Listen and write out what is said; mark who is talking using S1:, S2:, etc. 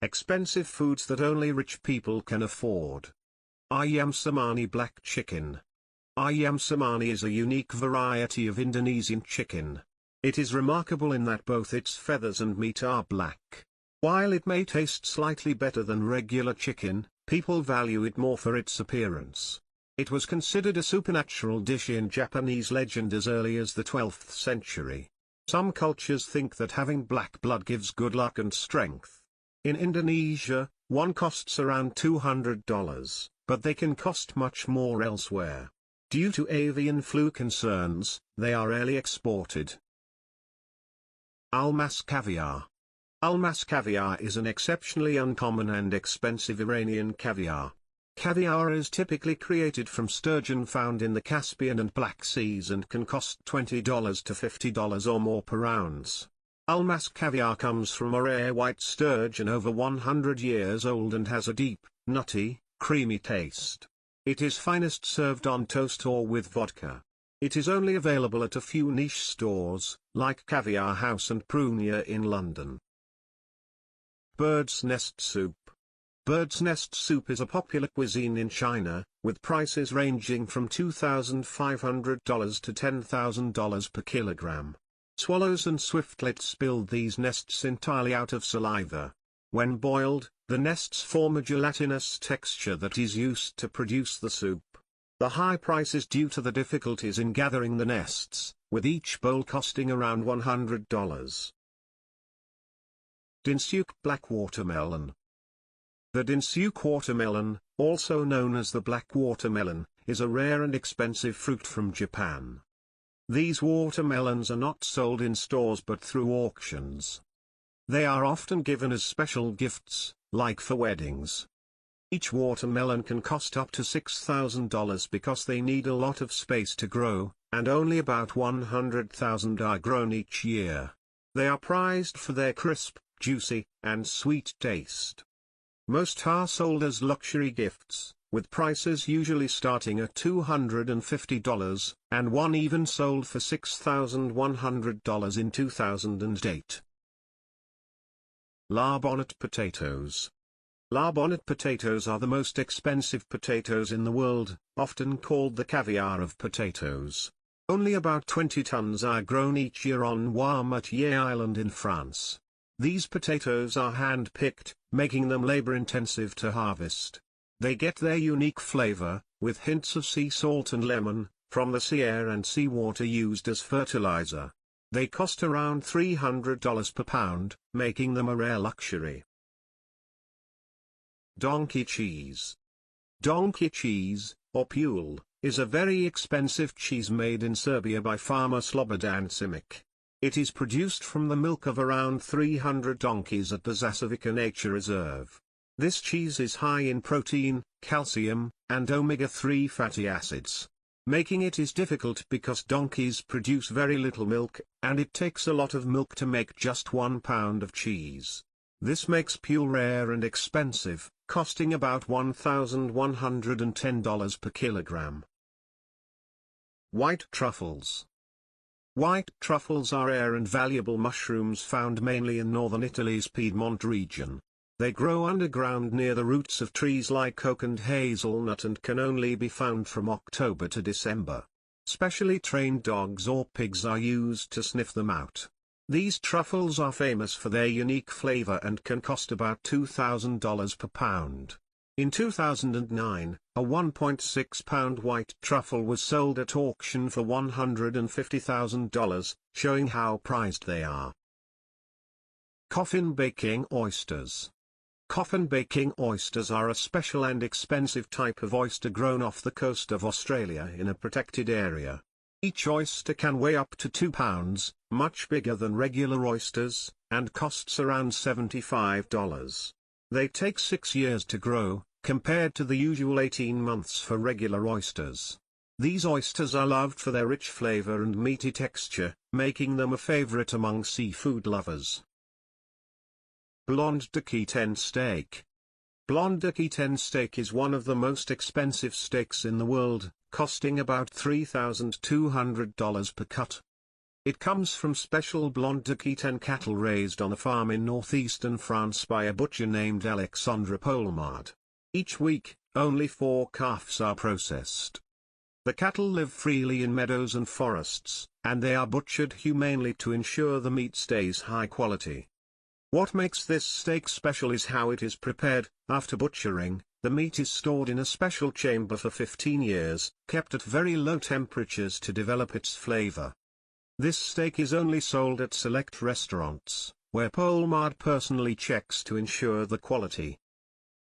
S1: Expensive foods that only rich people can afford. Ayam Cemani black chicken. Ayam Cemani is a unique variety of Indonesian chicken. It is remarkable in that both its feathers and meat are black. While it may taste slightly better than regular chicken, people value it more for its appearance. It was considered a supernatural dish in Japanese legend as early as the 12th century. Some cultures think that having black blood gives good luck and strength. In Indonesia, one costs around $200, but they can cost much more elsewhere. Due to avian flu concerns, they are rarely exported. Almas caviar. Almas caviar is an exceptionally uncommon and expensive Iranian caviar. Caviar is typically created from sturgeon found in the Caspian and Black Seas and can cost $20 to $50 or more per ounce. Almas caviar comes from a rare white sturgeon over 100 years old and has a deep, nutty, creamy taste. It is finest served on toast or with vodka. It is only available at a few niche stores, like Caviar House and Prunia in London. Bird's nest soup. Bird's nest soup is a popular cuisine in China, with prices ranging from $2,500 to $10,000 per kilogram. Swallows and swiftlets build these nests entirely out of saliva. When boiled, the nests form a gelatinous texture that is used to produce the soup. The high price is due to the difficulties in gathering the nests, with each bowl costing around $100. Dinsuk black watermelon. The Dinsuk watermelon, also known as the black watermelon, is a rare and expensive fruit from Japan. These watermelons are not sold in stores but through auctions. They are often given as special gifts, like for weddings. Each watermelon can cost up to $6,000 because they need a lot of space to grow, and only about 100,000 are grown each year. They are prized for their crisp, juicy, and sweet taste. Most are sold as luxury gifts, with prices usually starting at $250, and one even sold for $6,100 in 2008. La bonnet potatoes. La bonnet potatoes are the most expensive potatoes in the world, often called the caviar of potatoes. Only about 20 tons are grown each year on Noirmoutier Island in France. These potatoes are hand-picked, making them labor-intensive to harvest. They get their unique flavor, with hints of sea salt and lemon, from the sea air and seawater used as fertilizer. They cost around $300 per pound, making them a rare luxury. Donkey cheese. Donkey cheese, or pule, is a very expensive cheese made in Serbia by farmer Slobodan Simic. It is produced from the milk of around 300 donkeys at the Zasavica Nature Reserve. This cheese is high in protein, calcium, and omega-3 fatty acids. Making it is difficult because donkeys produce very little milk, and it takes a lot of milk to make just 1 pound of cheese. This makes pule rare and expensive, costing about $1,110 per kilogram. White truffles. White truffles are rare and valuable mushrooms found mainly in northern Italy's Piedmont region. They grow underground near the roots of trees like oak and hazelnut and can only be found from October to December. Specially trained dogs or pigs are used to sniff them out. These truffles are famous for their unique flavor and can cost about $2,000 per pound. In 2009, a 1.6-pound white truffle was sold at auction for $150,000, showing how prized they are. Coffin baking oysters. Coffin baking oysters are a special and expensive type of oyster grown off the coast of Australia in a protected area. Each oyster can weigh up to 2 pounds, much bigger than regular oysters, and costs around $75. They take 6 years to grow, compared to the usual 18 months for regular oysters. These oysters are loved for their rich flavor and meaty texture, making them a favorite among seafood lovers. Blonde d'Aquitaine steak. Blonde d'Aquitaine steak is one of the most expensive steaks in the world, costing about $3,200 per cut. It comes from special blonde d'Aquitaine cattle raised on a farm in northeastern France by a butcher named Alexandre Polmard. Each week, only 4 calves are processed. The cattle live freely in meadows and forests, and they are butchered humanely to ensure the meat stays high quality. What makes this steak special is how it is prepared. After butchering, the meat is stored in a special chamber for 15 years, kept at very low temperatures to develop its flavor. This steak is only sold at select restaurants, where Polmard personally checks to ensure the quality.